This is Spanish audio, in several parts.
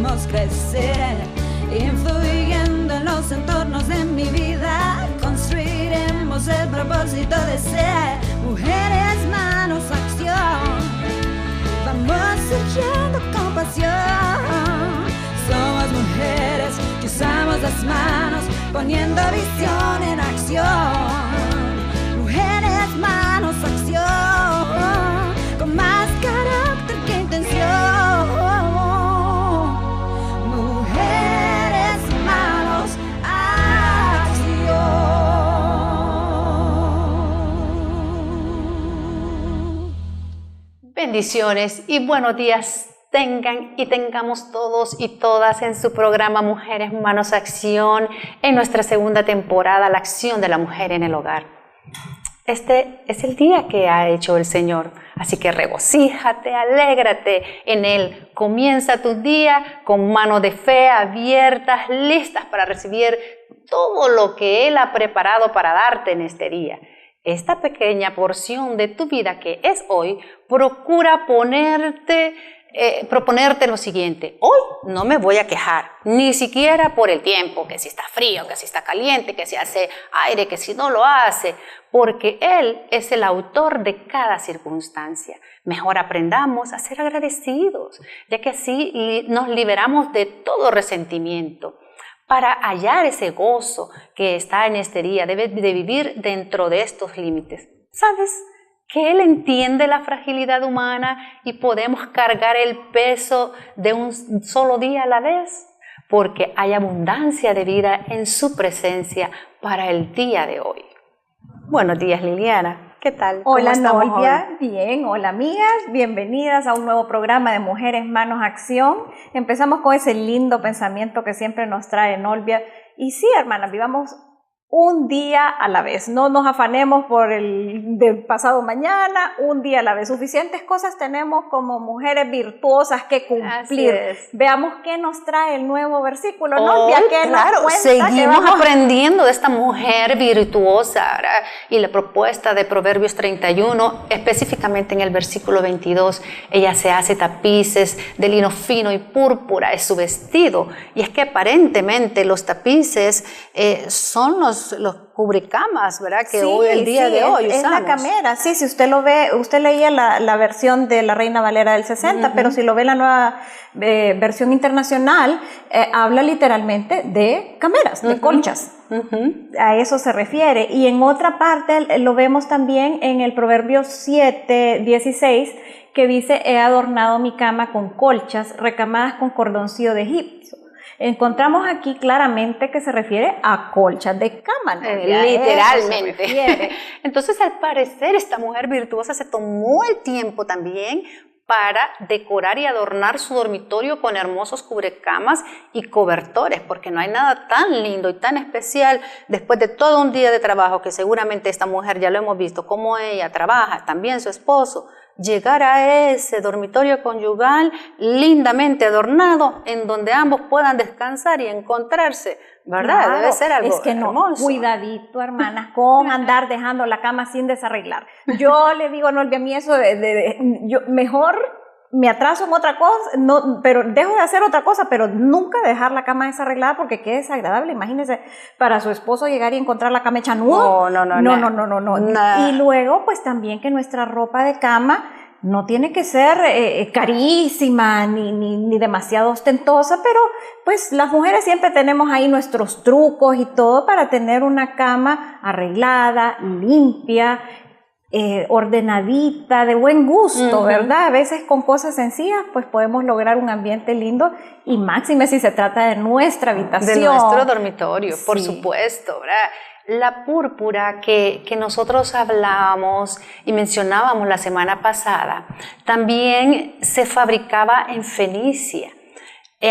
haremos crecer, influyendo en los entornos de mi vida. Construiremos el propósito de ser mujeres, manos, acción. Vamos surgiendo con pasión. Somos mujeres que usamos las manos, poniendo visión en acción. Mujeres, manos, acción, con más carácter que intención. Mujeres, manos, acción. Bendiciones y buenos días tengan y tengamos todos y todas en su programa Mujeres, Manos, Acción, en nuestra segunda temporada, la acción de la mujer en el hogar. Este es el día que ha hecho el Señor, así que regocíjate, alégrate en Él. Comienza tu día con manos de fe abiertas, listas para recibir todo lo que Él ha preparado para darte en este día. Esta pequeña porción de tu vida que es hoy, procura proponerte lo siguiente: hoy no me voy a quejar, ni siquiera por el tiempo, que si está frío, que si está caliente, que si hace aire, que si no lo hace, porque Él es el autor de cada circunstancia. Mejor aprendamos a ser agradecidos, ya que así nos liberamos de todo resentimiento. Para hallar ese gozo que está en este día, debes de vivir dentro de estos límites. ¿Sabes? Que Él entiende la fragilidad humana y podemos cargar el peso de un solo día a la vez, porque hay abundancia de vida en su presencia para el día de hoy. Buenos días, Liliana. ¿Qué tal? Hola, Nolvia. Bien, hola amigas. Bienvenidas a un nuevo programa de Mujeres, Manos, Acción. Empezamos con ese lindo pensamiento que siempre nos trae Nolvia. Y sí, hermanas, vivamos un día a la vez, no nos afanemos por el del pasado mañana, un día a la vez. Suficientes cosas tenemos como mujeres virtuosas que cumplir. Veamos qué nos trae el nuevo versículo, ¿no? Claro, seguimos aprendiendo de esta mujer virtuosa, ¿verdad? Y la propuesta de Proverbios 31, específicamente en el versículo 22, ella se hace tapices de lino fino y púrpura, es su vestido. Y es que aparentemente los tapices son los cubrecamas, ¿verdad? Que hoy, el día de hoy usamos. Es la camera, sí, si usted lo ve, usted leía la versión de la Reina Valera del 60, pero si lo ve la nueva versión internacional, habla literalmente de cameras, de colchas. A eso se refiere. Y en otra parte lo vemos también en el Proverbio 7:16, que dice: he adornado mi cama con colchas recamadas con cordoncillo de Egipto. Encontramos aquí claramente que se refiere a colchas de cama, ¿no? Literalmente. Entonces, al parecer, esta mujer virtuosa se tomó el tiempo también para decorar y adornar su dormitorio con hermosos cubrecamas y cobertores, porque no hay nada tan lindo y tan especial después de todo un día de trabajo, que seguramente esta mujer, ya lo hemos visto, cómo ella trabaja, también su esposo, llegar a ese dormitorio conyugal lindamente adornado, en donde ambos puedan descansar y encontrarse, ¿verdad? Claro, debe ser algo hermoso. Cuidadito, hermanas, con andar dejando la cama sin desarreglar. Yo le digo, no, a mí eso yo mejor me atraso en otra cosa, no, pero dejo de hacer otra cosa, pero nunca dejar la cama desarreglada, porque qué desagradable. Imagínese para su esposo llegar y encontrar la cama hecha nudo. No. Y luego, pues también que nuestra ropa de cama no tiene que ser carísima ni demasiado ostentosa, pero pues las mujeres siempre tenemos ahí nuestros trucos y todo para tener una cama arreglada, limpia, ordenadita, de buen gusto, ¿verdad? A veces con cosas sencillas pues podemos lograr un ambiente lindo, y máxime si se trata de nuestra habitación. De nuestro dormitorio, por supuesto, ¿verdad? La púrpura que nosotros hablábamos y mencionábamos la semana pasada, también se fabricaba en Fenicia.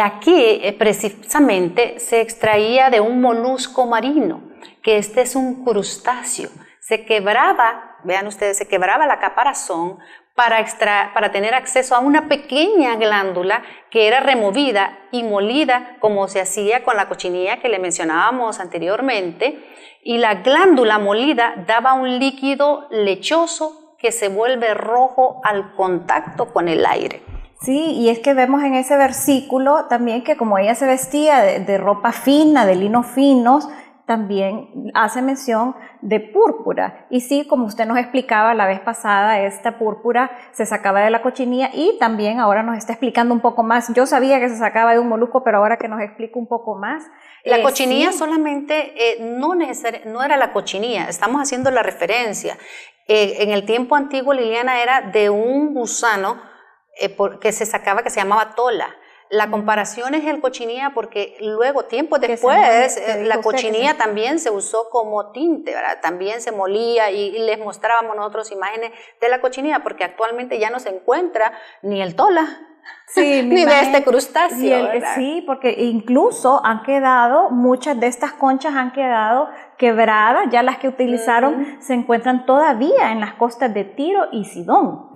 Aquí precisamente se extraía de un molusco marino, que este es un crustáceo. Se quebraba, vean ustedes, se quebraba la caparazón para tener acceso a una pequeña glándula que era removida y molida, como se hacía con la cochinilla que le mencionábamos anteriormente, y la glándula molida daba un líquido lechoso que se vuelve rojo al contacto con el aire. Sí, y es que vemos en ese versículo también que como ella se vestía de ropa fina, de linos finos, también hace mención de púrpura. Y sí, como usted nos explicaba la vez pasada, esta púrpura se sacaba de la cochinilla y también ahora nos está explicando un poco más. Yo sabía que se sacaba de un molusco, pero ahora que nos explica un poco más. La cochinilla sí. solamente no era la cochinilla, estamos haciendo la referencia. En el tiempo antiguo, Liliana, era de un gusano que se sacaba, que se llamaba tola. La comparación es el cochinilla porque luego, tiempo después, la cochinilla también se usó como tinte, ¿verdad? También se molía y les mostrábamos nosotros imágenes de la cochinilla porque actualmente ya no se encuentra ni el tola, Sí, ni de este crustáceo, ¿verdad? Sí, porque incluso han quedado, muchas de estas conchas han quedado quebradas, ya las que utilizaron se encuentran todavía en las costas de Tiro y Sidón.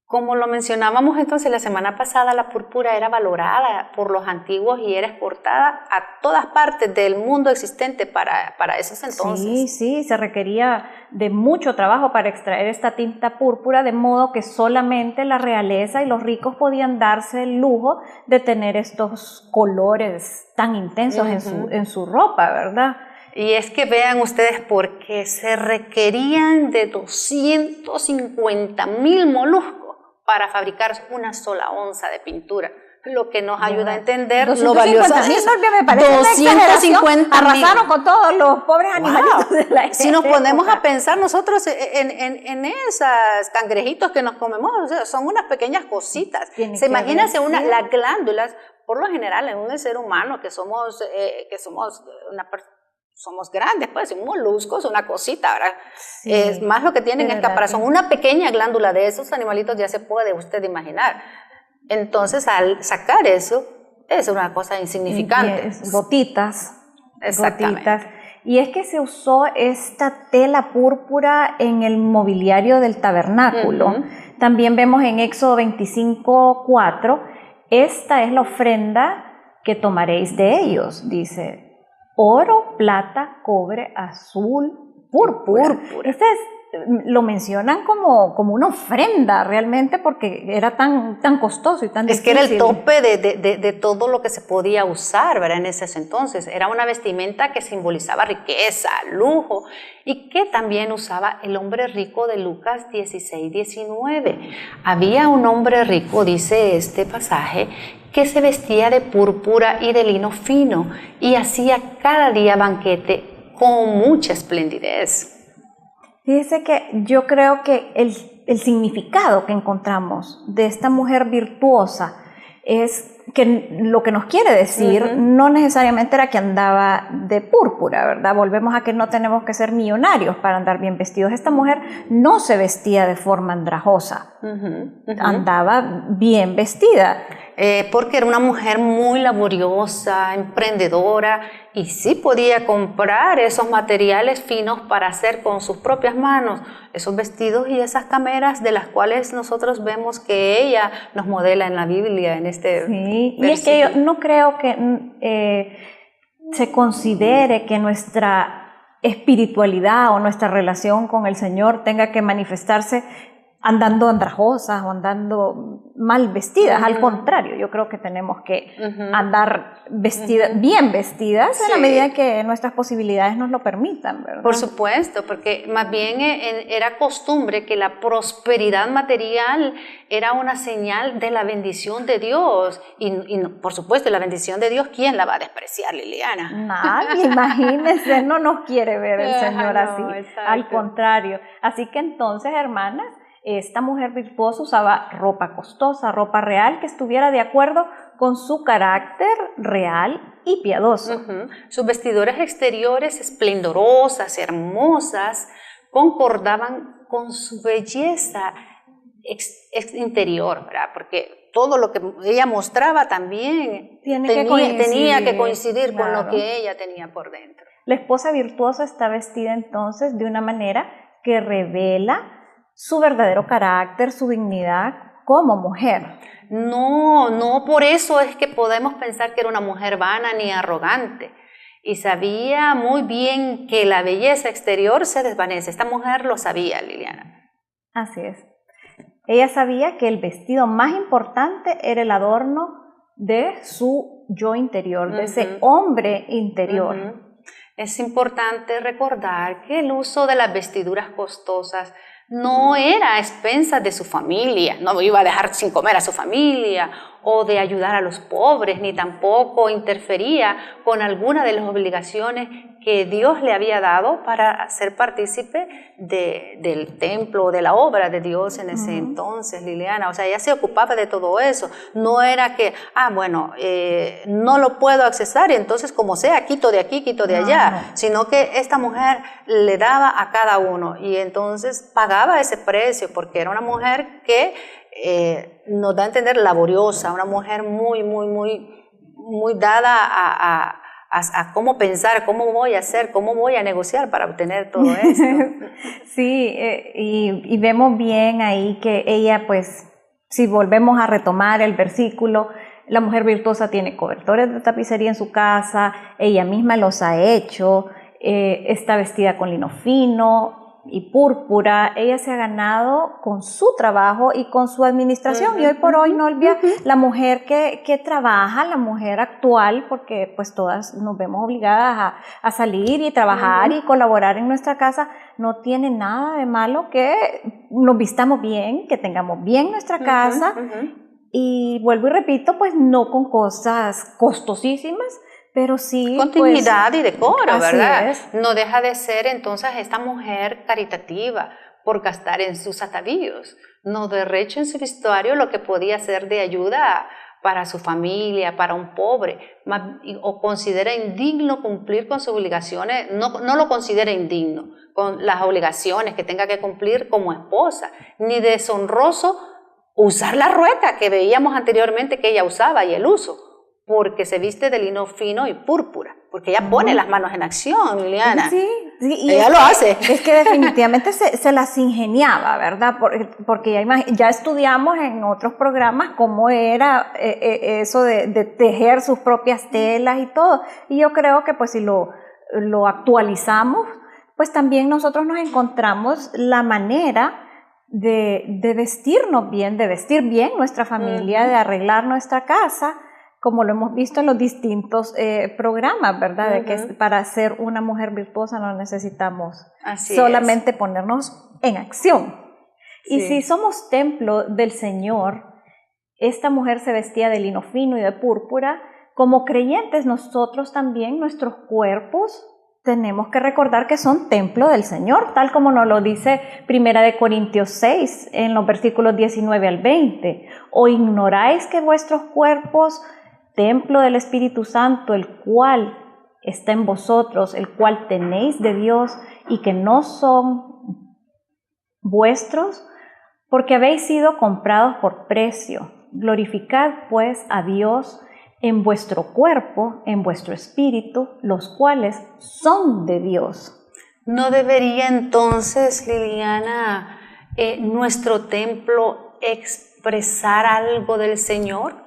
Como lo mencionábamos entonces la semana pasada, la púrpura era valorada por los antiguos y era exportada a todas partes del mundo existente para esos entonces. Sí, sí, se requería de mucho trabajo para extraer esta tinta púrpura, de modo que solamente la realeza y los ricos podían darse el lujo de tener estos colores tan intensos en su ropa, ¿verdad? Y es que vean ustedes, porque se requerían de 250,000 moluscos para fabricar una sola onza de pintura, lo que nos ayuda a entender lo valioso de eso. Me parece 250,000. Arrasaron con todos los pobres animalitos de la Si nos ponemos a pensar nosotros en esas cangrejitos que nos comemos, o sea, son unas pequeñas cositas. Imagínense las glándulas, por lo general en un ser humano que somos somos grandes, pues, un molusco es una cosita, ¿verdad? Sí, es más lo que tienen en caparazón. Una pequeña glándula de esos animalitos ya se puede usted imaginar. Entonces, al sacar eso, es una cosa insignificante. Gotitas. Exactamente. Gotitas. Y es que se usó esta tela púrpura en el mobiliario del tabernáculo. También vemos en Éxodo 25:4, esta es la ofrenda que tomaréis de ellos, dice. Oro, plata, cobre, azul, púrpura. Lo mencionan como una ofrenda realmente porque era tan costoso y tan difícil. Es que era el tope de todo lo que se podía usar, ¿verdad? En ese entonces. Era una vestimenta que simbolizaba riqueza, lujo y que también usaba el hombre rico de Lucas 16:19. Había un hombre rico, dice este pasaje, que se vestía de púrpura y de lino fino y hacía cada día banquete con mucha esplendidez. Fíjese que yo creo que el significado que encontramos de esta mujer virtuosa es que lo que nos quiere decir no necesariamente era que andaba de púrpura, ¿verdad? Volvemos a que no tenemos que ser millonarios para andar bien vestidos. Esta mujer no se vestía de forma andrajosa, andaba bien vestida. Porque era una mujer muy laboriosa, emprendedora y sí podía comprar esos materiales finos para hacer con sus propias manos esos vestidos y esas cameras de las cuales nosotros vemos que ella nos modela en la Biblia, en este sí, y es que yo no creo que se considere que nuestra espiritualidad o nuestra relación con el Señor tenga que manifestarse andando andrajosas o andando mal vestidas. Al contrario, yo creo que tenemos que andar bien vestidas en la medida que nuestras posibilidades nos lo permitan, ¿verdad? Por supuesto, porque más bien era costumbre que la prosperidad material era una señal de la bendición de Dios y por supuesto, la bendición de Dios, ¿quién la va a despreciar, Liliana? Nadie, imagínense, no nos quiere ver el Señor así, al contrario. Así que entonces, hermanas, esta mujer virtuosa usaba ropa costosa, ropa real que estuviera de acuerdo con su carácter real y piadoso. Sus vestiduras exteriores esplendorosas, hermosas, concordaban con su belleza interior, ¿verdad? Porque todo lo que ella mostraba también tenía que coincidir con lo que ella tenía por dentro. La esposa virtuosa está vestida entonces de una manera que revela su verdadero carácter, su dignidad como mujer. No por eso es que podemos pensar que era una mujer vana ni arrogante. Y sabía muy bien que la belleza exterior se desvanece. Esta mujer lo sabía, Liliana. Así es. Ella sabía que el vestido más importante era el adorno de su yo interior, de ese hombre interior. Es importante recordar que el uso de las vestiduras costosas no era a expensas de su familia, no iba a dejar sin comer a su familia o de ayudar a los pobres, ni tampoco interfería con alguna de las obligaciones que Dios le había dado para ser partícipe del templo, de la obra de Dios en ese entonces, Liliana. O sea, ella se ocupaba de todo eso. No era que, no lo puedo accesar, y entonces como sea, quito de aquí, quito de allá, sino que esta mujer le daba a cada uno y entonces pagaba ese precio porque era una mujer que nos da a entender laboriosa, una mujer muy dada a cómo pensar, cómo voy a hacer, cómo voy a negociar para obtener todo esto. Sí, y vemos bien ahí que ella, pues, si volvemos a retomar el versículo, la mujer virtuosa tiene cobertores de tapicería en su casa, ella misma los ha hecho, está vestida con lino fino y púrpura, ella se ha ganado con su trabajo y con su administración, y hoy por hoy, Nolvia, la mujer que trabaja, la mujer actual, porque pues todas nos vemos obligadas a salir y trabajar y colaborar en nuestra casa, no tiene nada de malo que nos vistamos bien, que tengamos bien nuestra casa, y vuelvo y repito, pues no con cosas costosísimas, pero sí con dignidad y decoro, ¿verdad? Es. No deja de ser entonces esta mujer caritativa por gastar en sus atavíos. No derrocha en su vestuario lo que podía ser de ayuda para su familia, para un pobre, o considera indigno cumplir con sus obligaciones, no lo considera indigno con las obligaciones que tenga que cumplir como esposa, ni deshonroso usar la rueca que veíamos anteriormente que ella usaba y el uso, porque se viste de lino fino y púrpura, porque ella pone las manos en acción, Liliana. Sí, y ella lo hace. Es que definitivamente se las ingeniaba, ¿verdad? Porque ya estudiamos en otros programas cómo era eso de tejer sus propias telas y todo. Y yo creo que pues si lo actualizamos, pues también nosotros nos encontramos la manera de vestirnos bien, de vestir bien nuestra familia, de arreglar nuestra casa, como lo hemos visto en los distintos programas, ¿verdad? De que para ser una mujer virtuosa no necesitamos solamente ponernos en acción. Sí. Y si somos templo del Señor, esta mujer se vestía de lino fino y de púrpura, como creyentes nosotros también, nuestros cuerpos, tenemos que recordar que son templo del Señor, tal como nos lo dice 1 Corintios 6, en los versículos 19 al 20. ¿O ignoráis que vuestros cuerpos, templo del Espíritu Santo, el cual está en vosotros, el cual tenéis de Dios, y que no son vuestros, porque habéis sido comprados por precio? Glorificad pues a Dios en vuestro cuerpo, en vuestro espíritu, los cuales son de Dios. ¿No debería entonces, Liliana, nuestro templo expresar algo del Señor?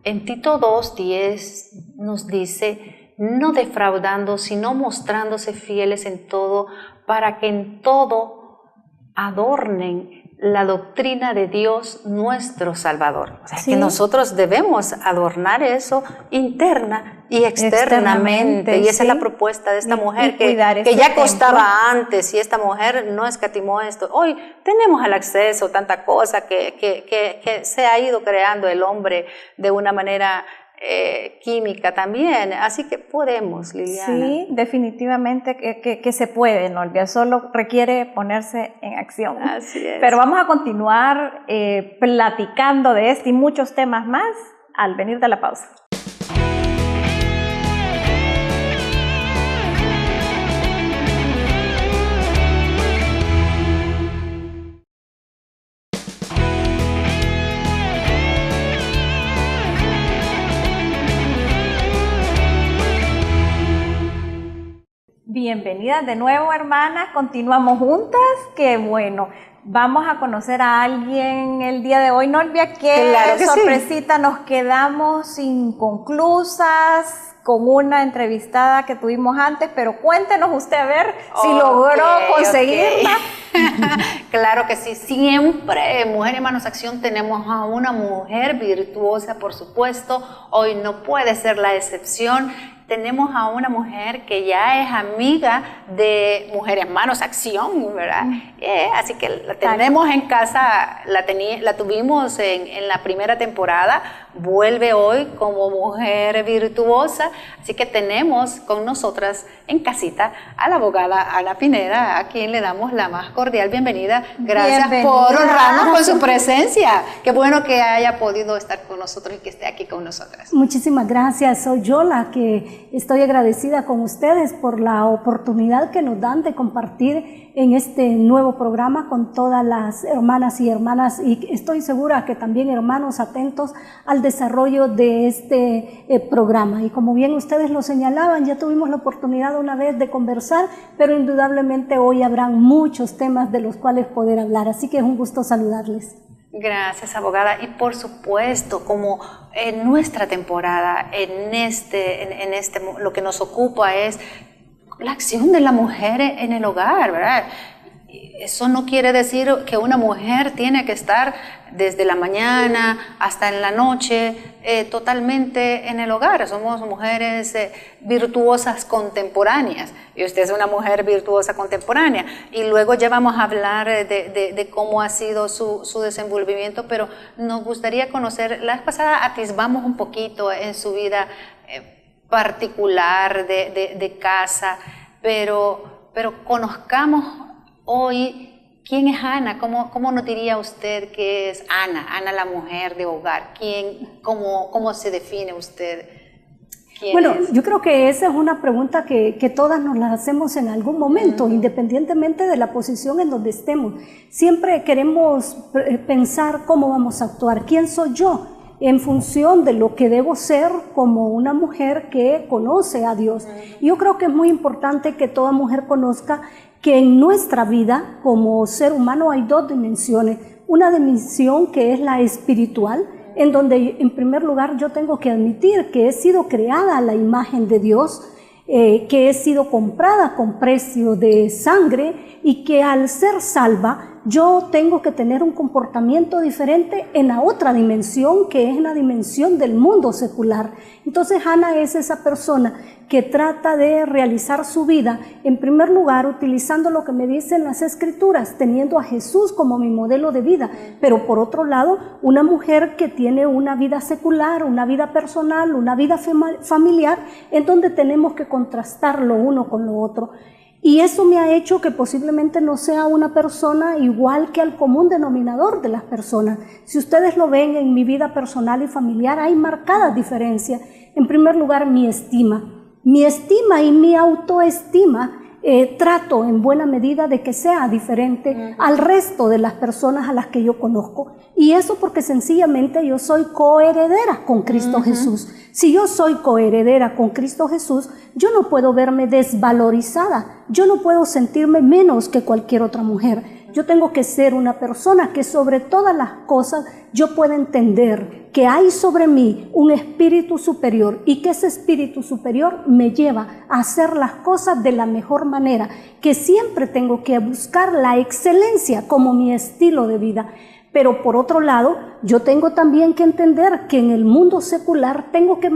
En Tito 2:10 nos dice, no defraudando, sino mostrándose fieles en todo, para que en todo adornen la doctrina de Dios nuestro Salvador. O sea, que nosotros debemos adornar eso interna y externamente. Y esa es la propuesta de esta mujer que ya costaba antes, y esta mujer no escatimó esto. Hoy tenemos el acceso a tanta cosa que se ha ido creando el hombre de una manera química también, así que podemos, Liliana. Sí, definitivamente que se puede, Nolvia, solo requiere ponerse en acción. Así es. Pero vamos a continuar platicando de este y muchos temas más al venir de la pausa. Bienvenidas de nuevo, hermanas. Continuamos juntas. Qué bueno. Vamos a conocer a alguien el día de hoy, Nolvia. Qué sorpresita, nos quedamos inconclusas. con una entrevistada que tuvimos antes, pero cuéntenos usted a ver si Ok, logró conseguirla. Claro que sí, siempre en Mujer en Manos Acción tenemos a una mujer virtuosa, por supuesto, hoy no puede ser la excepción. Tenemos a una mujer que ya es amiga de Mujeres Manos Acción, ¿verdad? Así que la tenemos en casa, la tuvimos en la primera temporada, vuelve hoy como mujer virtuosa, así que tenemos con nosotras en casita a la abogada Ana Pineda, a quien le damos la más cordial bienvenida. Gracias por honrarnos con su presencia. Qué bueno que haya podido estar con nosotros y que esté aquí con nosotras. Muchísimas gracias, soy yo la que estoy agradecida con ustedes por la oportunidad que nos dan de compartir en este nuevo programa con todas las hermanas y estoy segura que también hermanos atentos al desarrollo de este programa. Y como bien ustedes lo señalaban, ya tuvimos la oportunidad una vez de conversar, pero indudablemente hoy habrán muchos temas de los cuales poder hablar, así que es un gusto saludarles. Gracias, abogada. Y por supuesto, como en nuestra temporada, lo que nos ocupa es la acción de la mujer en el hogar, ¿verdad? Eso no quiere decir que una mujer tiene que estar desde la mañana hasta en la noche totalmente en el hogar. Somos mujeres virtuosas contemporáneas y usted es una mujer virtuosa contemporánea. Y luego ya vamos a hablar de cómo ha sido su desenvolvimiento, pero nos gustaría conocer, la vez pasada atisbamos un poquito en su vida particular de casa, pero conozcamos hoy quién es Ana. ¿Cómo nos diría usted que es Ana la mujer de hogar? ¿Cómo se define usted? Bueno, yo creo que esa es una pregunta que todas nos la hacemos en algún momento, independientemente de la posición en donde estemos. Siempre queremos pensar cómo vamos a actuar, quién soy yo, en función de lo que debo ser como una mujer que conoce a Dios. Yo creo que es muy importante que toda mujer conozca que en nuestra vida como ser humano hay dos dimensiones. Una dimensión que es la espiritual, en donde en primer lugar yo tengo que admitir que he sido creada a la imagen de Dios, que he sido comprada con precio de sangre y que al ser salva yo tengo que tener un comportamiento diferente en la otra dimensión, que es la dimensión del mundo secular. Entonces Ana es esa persona que trata de realizar su vida, en primer lugar utilizando lo que me dicen las Escrituras, teniendo a Jesús como mi modelo de vida, pero por otro lado, una mujer que tiene una vida secular, una vida personal, una vida familiar, en donde tenemos que contrastar lo uno con lo otro. Y eso me ha hecho que posiblemente no sea una persona igual que al común denominador de las personas. Si ustedes lo ven en mi vida personal y familiar, hay marcadas diferencias. En primer lugar, mi estima y mi autoestima. Trato en buena medida de que sea diferente al resto de las personas a las que yo conozco. Y eso porque sencillamente yo soy coheredera con Cristo Jesús. Si yo soy coheredera con Cristo Jesús, yo no puedo verme desvalorizada, yo no puedo sentirme menos que cualquier otra mujer. Yo tengo que ser una persona que sobre todas las cosas yo pueda entender que hay sobre mí un espíritu superior y que ese espíritu superior me lleva a hacer las cosas de la mejor manera, que siempre tengo que buscar la excelencia como mi estilo de vida. Pero por otro lado, yo tengo también que entender que en el mundo secular tengo que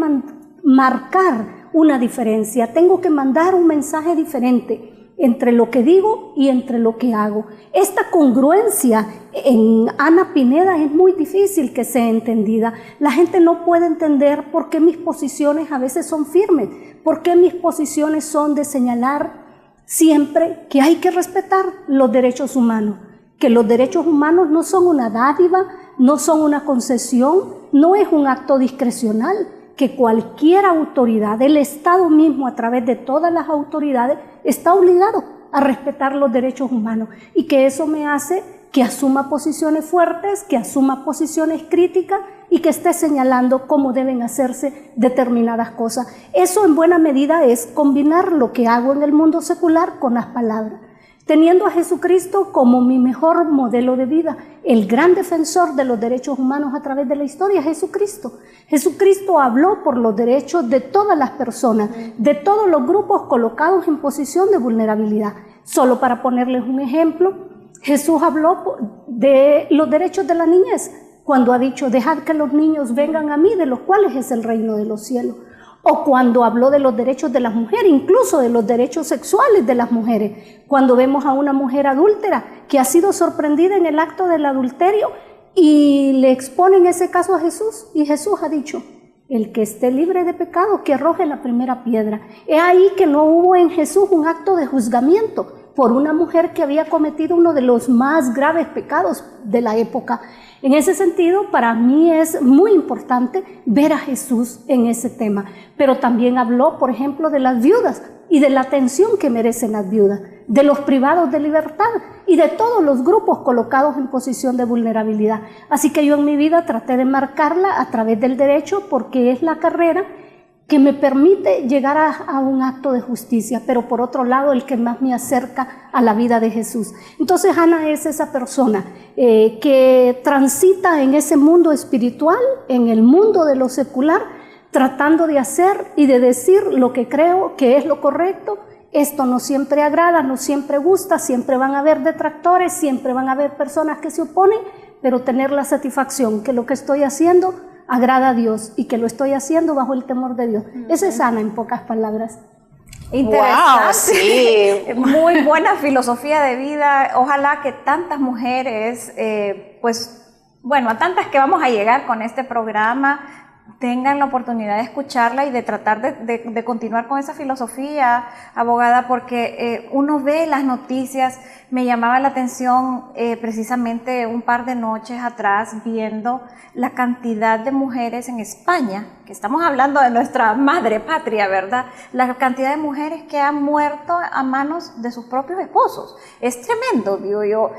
marcar una diferencia, tengo que mandar un mensaje diferente entre lo que digo y entre lo que hago. Esta congruencia en Ana Pineda es muy difícil que sea entendida. La gente no puede entender por qué mis posiciones a veces son firmes, por qué mis posiciones son de señalar siempre que hay que respetar los derechos humanos, que los derechos humanos no son una dádiva, no son una concesión, no es un acto discrecional, que cualquier autoridad, el Estado mismo a través de todas las autoridades, está obligado a respetar los derechos humanos y que eso me hace que asuma posiciones fuertes, que asuma posiciones críticas y que esté señalando cómo deben hacerse determinadas cosas. Eso en buena medida es combinar lo que hago en el mundo secular con las palabras. teniendo a Jesucristo como mi mejor modelo de vida, el gran defensor de los derechos humanos a través de la historia, Jesucristo. Jesucristo habló por los derechos de todas las personas, de todos los grupos colocados en posición de vulnerabilidad. Solo para ponerles un ejemplo, Jesús habló de los derechos de la niñez, cuando ha dicho, dejad que los niños vengan a mí, de los cuales es el reino de los cielos. O cuando habló de los derechos de las mujeres, incluso de los derechos sexuales de las mujeres. Cuando vemos a una mujer adúltera que ha sido sorprendida en el acto del adulterio y le exponen ese caso a Jesús. Y Jesús ha dicho, el que esté libre de pecado, que arroje la primera piedra. Es ahí que no hubo en Jesús un acto de juzgamiento por una mujer que había cometido uno de los más graves pecados de la época. En ese sentido, para mí es muy importante ver a Jesús en ese tema. Pero también habló, por ejemplo, de las viudas y de la atención que merecen las viudas, de los privados de libertad y de todos los grupos colocados en posición de vulnerabilidad. Así que yo en mi vida traté de marcarla a través del derecho, porque es la carrera que me permite llegar a un acto de justicia, pero por otro lado el que más me acerca a la vida de Jesús. Entonces Ana es esa persona que transita en ese mundo espiritual, en el mundo de lo secular, tratando de hacer y de decir lo que creo que es lo correcto. Esto no siempre agrada, no siempre gusta, siempre van a haber detractores, siempre van a haber personas que se oponen, pero tener la satisfacción que lo que estoy haciendo agrada a Dios y que lo estoy haciendo bajo el temor de Dios. Esa es Ana en pocas palabras. Interesante. Wow, sí. Muy buena filosofía de vida. Ojalá que tantas mujeres, a tantas que vamos a llegar con este programa, tengan la oportunidad de escucharla y de tratar de continuar con esa filosofía, abogada, porque uno ve las noticias. Me llamaba la atención precisamente un par de noches atrás viendo la cantidad de mujeres en España, que estamos hablando de nuestra madre patria, ¿verdad? La cantidad de mujeres que han muerto a manos de sus propios esposos. Es tremendo, digo yo.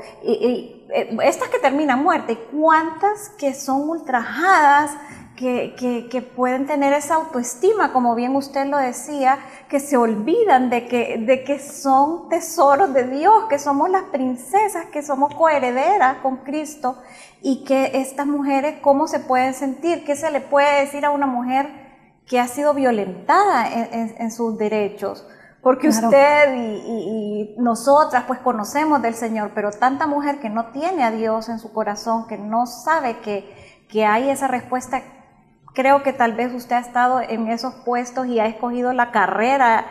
Estas que terminan muerta, y cuántas que son ultrajadas, que pueden tener esa autoestima, como bien usted lo decía, que se olvidan de que son tesoros de Dios, que somos las princesas, que somos coherederas con Cristo, y que estas mujeres, ¿cómo se pueden sentir? ¿Qué se le puede decir a una mujer que ha sido violentada en sus derechos? Porque claro, usted y nosotras pues conocemos del Señor, pero tanta mujer que no tiene a Dios en su corazón, que no sabe que hay esa respuesta. Creo que tal vez usted ha estado en esos puestos y ha escogido la carrera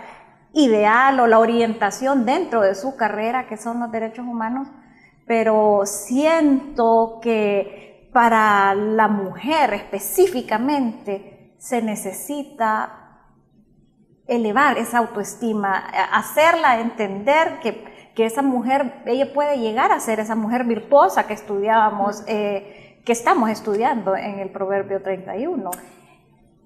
ideal o la orientación dentro de su carrera, que son los derechos humanos, pero siento que para la mujer específicamente se necesita elevar esa autoestima, hacerla entender que esa mujer, ella puede llegar a ser esa mujer virtuosa que estudiábamos, que estamos estudiando en el Proverbio 31.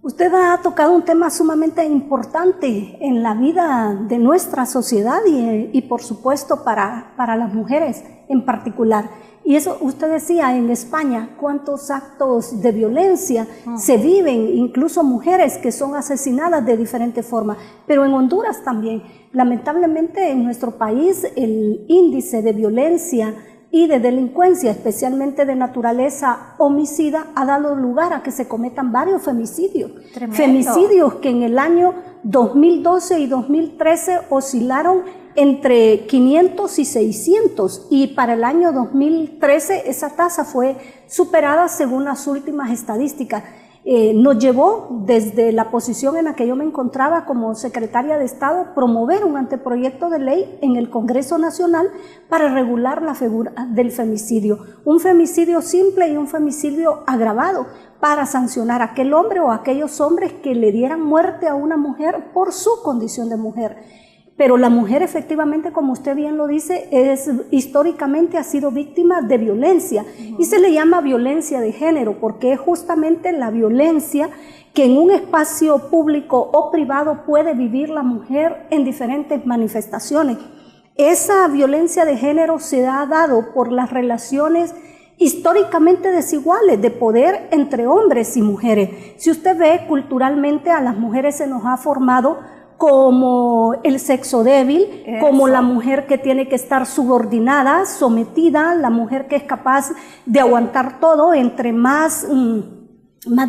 Usted ha tocado un tema sumamente importante en la vida de nuestra sociedad y por supuesto para las mujeres en particular. Y eso, usted decía, en España, cuántos actos de violencia se viven, incluso mujeres que son asesinadas de diferentes formas, pero en Honduras también. Lamentablemente en nuestro país el índice de violencia y de delincuencia, especialmente de naturaleza homicida, ha dado lugar a que se cometan varios femicidios. Tremendo. Femicidios que en el año 2012 y 2013 oscilaron entre 500 y 600, y para el año 2013 esa tasa fue superada según las últimas estadísticas. Nos llevó, desde la posición en la que yo me encontraba como secretaria de Estado, promover un anteproyecto de ley en el Congreso Nacional para regular la figura del femicidio. Un femicidio simple y un femicidio agravado, para sancionar a aquel hombre o a aquellos hombres que le dieran muerte a una mujer por su condición de mujer. Pero la mujer, efectivamente, como usted bien lo dice, históricamente ha sido víctima de violencia, y se le llama violencia de género porque es justamente la violencia que en un espacio público o privado puede vivir la mujer en diferentes manifestaciones. Esa violencia de género se ha dado por las relaciones históricamente desiguales de poder entre hombres y mujeres. Si usted ve, culturalmente a las mujeres se nos ha formado como el sexo débil, como la mujer que tiene que estar subordinada, sometida, la mujer que es capaz de aguantar todo. Entre más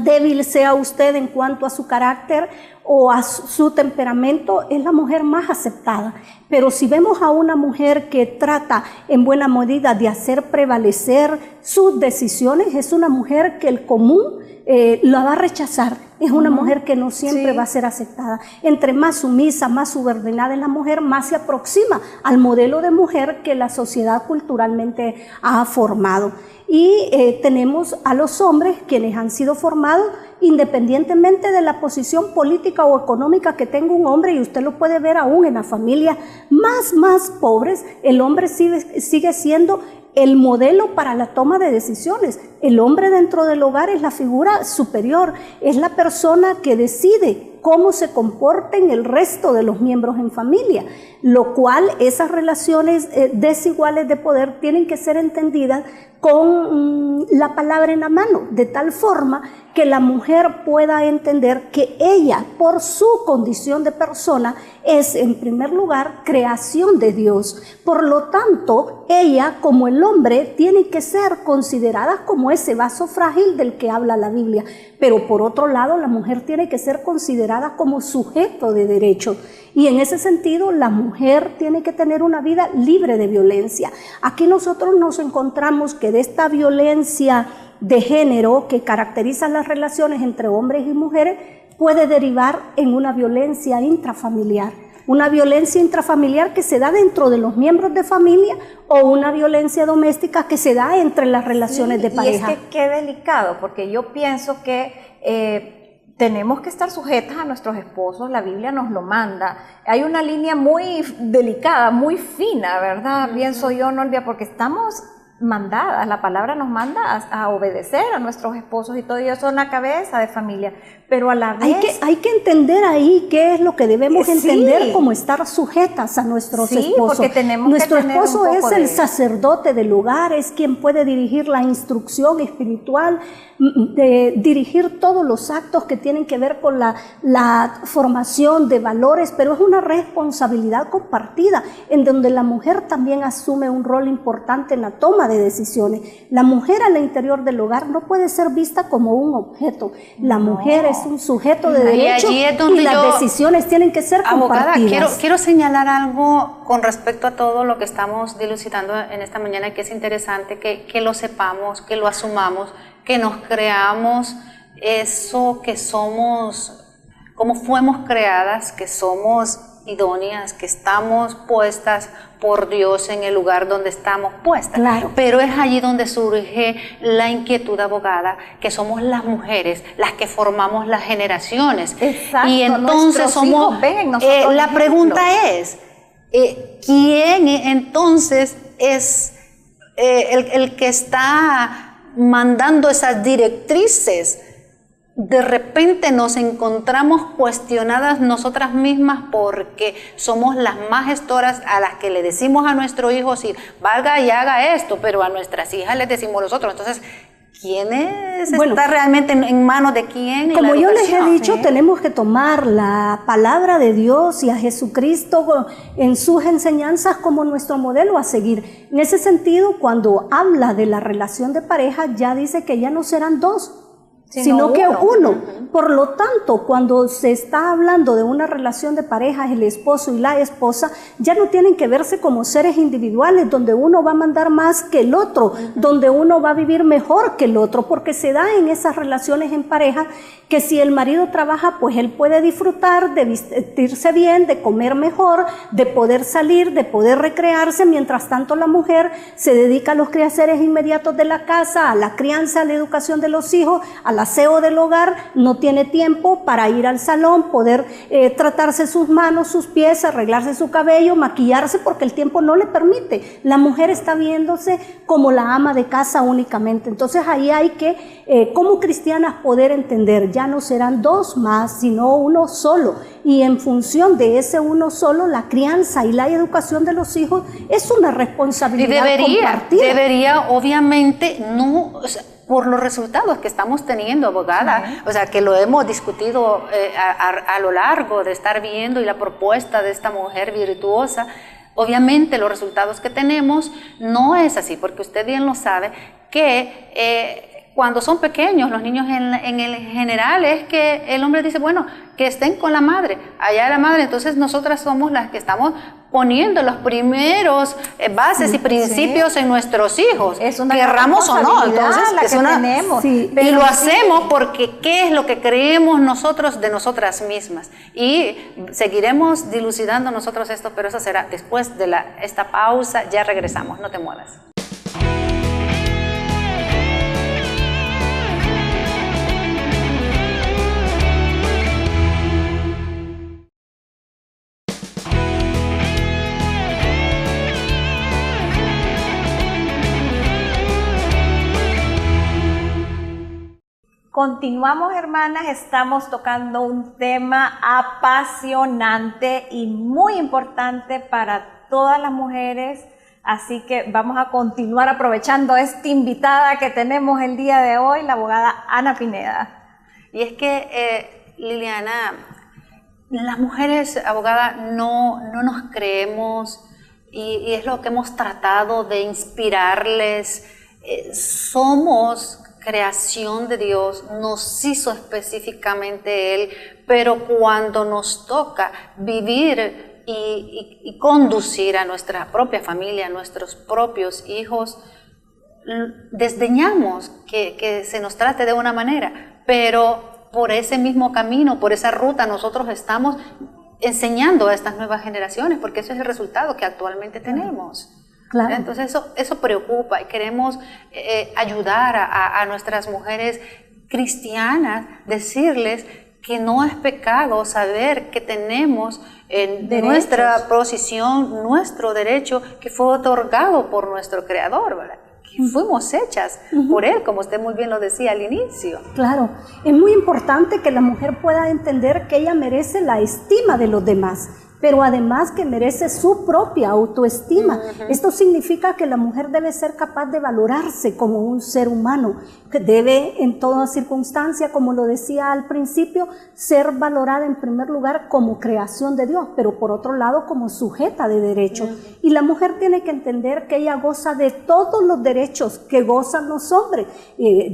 débil sea usted en cuanto a su carácter o a su temperamento, es la mujer más aceptada. Pero si vemos a una mujer que trata en buena medida de hacer prevalecer sus decisiones, es una mujer que el común la va a rechazar. Es una mujer que no siempre va a ser aceptada. Entre más sumisa, más subordinada es la mujer, más se aproxima al modelo de mujer que la sociedad culturalmente ha formado. Y tenemos a los hombres quienes han sido formados independientemente de la posición política o económica que tenga un hombre, y usted lo puede ver aún en las familias más pobres, el hombre sigue siendo el modelo para la toma de decisiones. El hombre dentro del hogar es la figura superior, es la persona que decide cómo se comporten el resto de los miembros en familia, lo cual esas relaciones desiguales de poder tienen que ser entendidas con la palabra en la mano, de tal forma que la mujer pueda entender que ella, por su condición de persona, es en primer lugar creación de Dios. Por lo tanto, ella, como el hombre, tiene que ser considerada como ese vaso frágil del que habla la Biblia. Pero por otro lado, la mujer tiene que ser considerada como sujeto de derecho. Y en ese sentido, la mujer tiene que tener una vida libre de violencia. Aquí nosotros nos encontramos que de esta violencia de género que caracteriza las relaciones entre hombres y mujeres puede derivar en una violencia intrafamiliar. Una violencia intrafamiliar que se da dentro de los miembros de familia o una violencia doméstica que se da entre las relaciones de pareja. Y es que qué delicado, porque yo pienso que tenemos que estar sujetas a nuestros esposos, la Biblia nos lo manda. Hay una línea muy delicada, muy fina, ¿verdad? Pienso yo, Nolvia, porque estamos mandadas, la palabra nos manda a obedecer a nuestros esposos y todo, ellos son la cabeza de familia, pero a la vez hay que entender ahí qué es lo que debemos entender como estar sujetas a nuestros esposos. Porque tenemos nuestro que tener esposo un poco es el sacerdote del hogar, es quien puede dirigir la instrucción espiritual, de dirigir todos los actos que tienen que ver con la formación de valores, pero es una responsabilidad compartida en donde la mujer también asume un rol importante en la toma de decisiones. La mujer al interior del hogar no puede ser vista como un objeto. La mujer es un sujeto de derecho y las decisiones tienen que ser compartidas. Abogada, quiero señalar algo con respecto a todo lo que estamos dilucidando en esta mañana, que es interesante que lo sepamos, que lo asumamos, que nos creamos eso que somos, como fuimos creadas, que somos idóneas, que estamos puestas por Dios en el lugar donde estamos puestas. Claro. Pero es allí donde surge la inquietud, abogada, que somos las mujeres las que formamos las generaciones. Exacto. Y entonces somos, la pregunta es, ¿quién entonces es el que está mandando esas directrices? De repente nos encontramos cuestionadas nosotras mismas porque somos las más gestoras a las que le decimos a nuestro hijo, sí, valga y haga esto, pero a nuestras hijas les decimos nosotros. Entonces, ¿quién está realmente en manos de quién? Como yo les he dicho, tenemos que tomar la palabra de Dios y a Jesucristo en sus enseñanzas como nuestro modelo a seguir. En ese sentido, cuando habla de la relación de pareja, ya dice que ya no serán dos, sino que uno. Por lo tanto, cuando se está hablando de una relación de pareja, el esposo y la esposa ya no tienen que verse como seres individuales, donde uno va a mandar más que el otro, donde uno va a vivir mejor que el otro, porque se da en esas relaciones en pareja que si el marido trabaja, pues él puede disfrutar de vestirse bien, de comer mejor, de poder salir, de poder recrearse, mientras tanto la mujer se dedica a los quehaceres inmediatos de la casa, a la crianza, a la educación de los hijos, al aseo del hogar, no tiene tiempo para ir al salón, poder tratarse sus manos, sus pies, arreglarse su cabello, maquillarse, porque el tiempo no le permite. La mujer está viéndose como la ama de casa únicamente. Entonces ahí hay que, como cristianas, poder entender, ya no serán dos más, sino uno solo. Y en función de ese uno solo, la crianza y la educación de los hijos es una responsabilidad compartida. Debería, obviamente, no... O sea, por los resultados que estamos teniendo, abogada, Sí. o sea, que lo hemos discutido a lo largo de estar viendo y la propuesta de esta mujer virtuosa. Obviamente los resultados que tenemos no es así, porque usted bien lo sabe, que cuando son pequeños, los niños en el general es que el hombre dice, bueno, que estén con la madre, allá la madre, entonces nosotras somos las que estamos poniendo los primeros bases y principios en nuestros hijos, Es una querramos o no, entonces la es que una, tenemos. Sí. y lo hacemos porque qué es lo que creemos nosotros de nosotras mismas, y seguiremos dilucidando nosotros esto, pero eso será después de esta pausa. Ya regresamos, no te muevas. Continuamos, hermanas, estamos tocando un tema apasionante y muy importante para todas las mujeres, así que vamos a continuar aprovechando esta invitada que tenemos el día de hoy, la abogada Ana Pineda. Y es que, Liliana, las mujeres, abogada, no nos creemos, y es lo que hemos tratado de inspirarles. Somos creación de Dios, nos hizo específicamente Él, pero cuando nos toca vivir y conducir a nuestra propia familia, a nuestros propios hijos, desdeñamos que se nos trate de una manera, pero por ese mismo camino, por esa ruta, nosotros estamos enseñando a estas nuevas generaciones, porque ese es el resultado que actualmente tenemos. Claro. Entonces eso preocupa, y queremos ayudar a nuestras mujeres cristianas, decirles que no es pecado saber que tenemos en nuestra posición, nuestro derecho que fue otorgado por nuestro Creador, ¿verdad? Que fuimos hechas por Él, como usted muy bien lo decía al inicio. Claro, es muy importante que la mujer pueda entender que ella merece la estima de los demás, pero además que merece su propia autoestima. Esto significa que la mujer debe ser capaz de valorarse como un ser humano, que debe en toda circunstancia, como lo decía al principio, ser valorada en primer lugar como creación de Dios, pero por otro lado como sujeta de derechos. Y la mujer tiene que entender que ella goza de todos los derechos que gozan los hombres,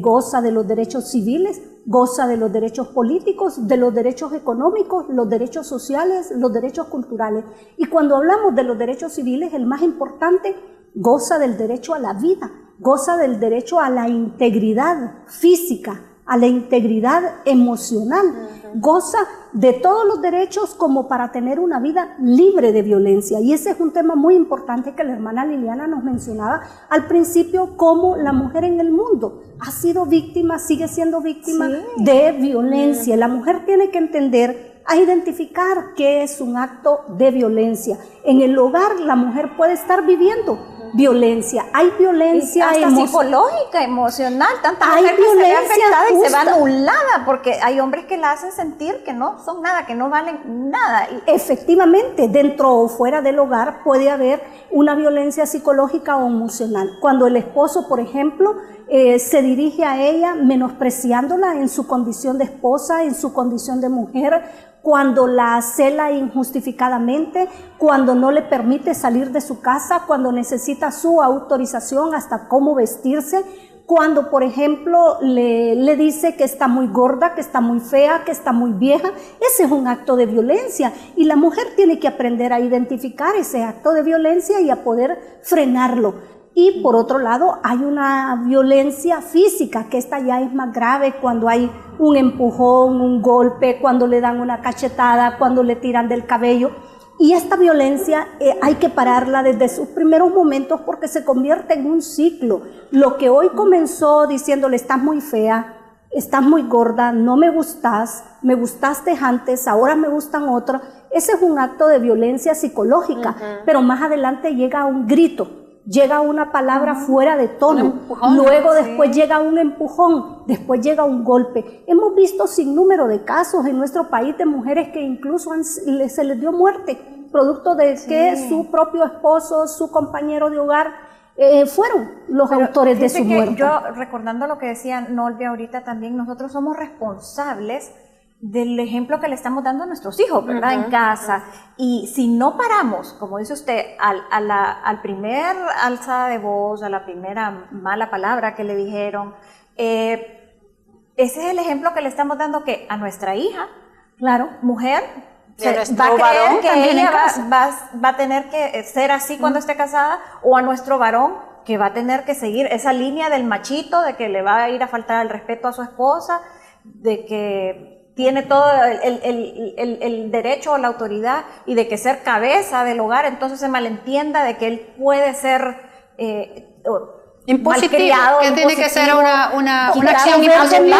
goza de los derechos civiles, goza de los derechos políticos, de los derechos económicos, los derechos sociales, los derechos culturales. Y cuando hablamos de los derechos civiles, el más importante, goza del derecho a la vida, goza del derecho a la integridad física, a la integridad emocional, goza de todos los derechos como para tener una vida libre de violencia. Y ese es un tema muy importante que la hermana Liliana nos mencionaba al principio, cómo la mujer en el mundo ha sido víctima, sigue siendo víctima de violencia. La mujer tiene que entender a identificar qué es un acto de violencia. En el hogar la mujer puede estar viviendo violencia, hay violencia psicológica, emocional, tanta hay mujer que se ve violencia afectada y se va justa. anulada, porque hay hombres que la hacen sentir que no son nada, que no valen nada. Efectivamente, dentro o fuera del hogar puede haber una violencia psicológica o emocional. Cuando el esposo, por ejemplo, se dirige a ella menospreciándola en su condición de esposa, en su condición de mujer, cuando la cela injustificadamente, cuando no le permite salir de su casa, cuando necesita su autorización hasta cómo vestirse, cuando, por ejemplo, le dice que está muy gorda, que está muy fea, que está muy vieja. Ese es un acto de violencia y la mujer tiene que aprender a identificar ese acto de violencia y a poder frenarlo. Y por otro lado, hay una violencia física, que esta ya es más grave, cuando hay un empujón, un golpe, cuando le dan una cachetada, cuando le tiran del cabello. Y esta violencia hay que pararla desde sus primeros momentos, porque se convierte en un ciclo. Lo que hoy comenzó diciéndole, estás muy fea, estás muy gorda, no me gustas, me gustaste antes, ahora me gustan otros. Ese es un acto de violencia psicológica, pero más adelante llega un grito. Llega una palabra fuera de tono, luego después llega un empujón, después llega un golpe. Hemos visto sin número de casos en nuestro país de mujeres que incluso se les dio muerte, producto de que su propio esposo, su compañero de hogar, fueron los autores de su muerte. Yo, recordando lo que decía Nolvi ahorita también, nosotros somos responsables del ejemplo que le estamos dando a nuestros hijos, ¿verdad? En casa. Y si no paramos, como dice usted, al primer alzada de voz, a la primera mala palabra que le dijeron, ese es el ejemplo que le estamos dando que a nuestra hija, claro, mujer, va a creer que ella va a tener que ser así cuando esté casada, o a nuestro varón, que va a tener que seguir esa línea del machito, de que le va a ir a faltar el respeto a su esposa, de que tiene todo el derecho o la autoridad, y de que ser cabeza del hogar, entonces se malentienda de que él puede ser impositivo, que tiene que ser una acción impositiva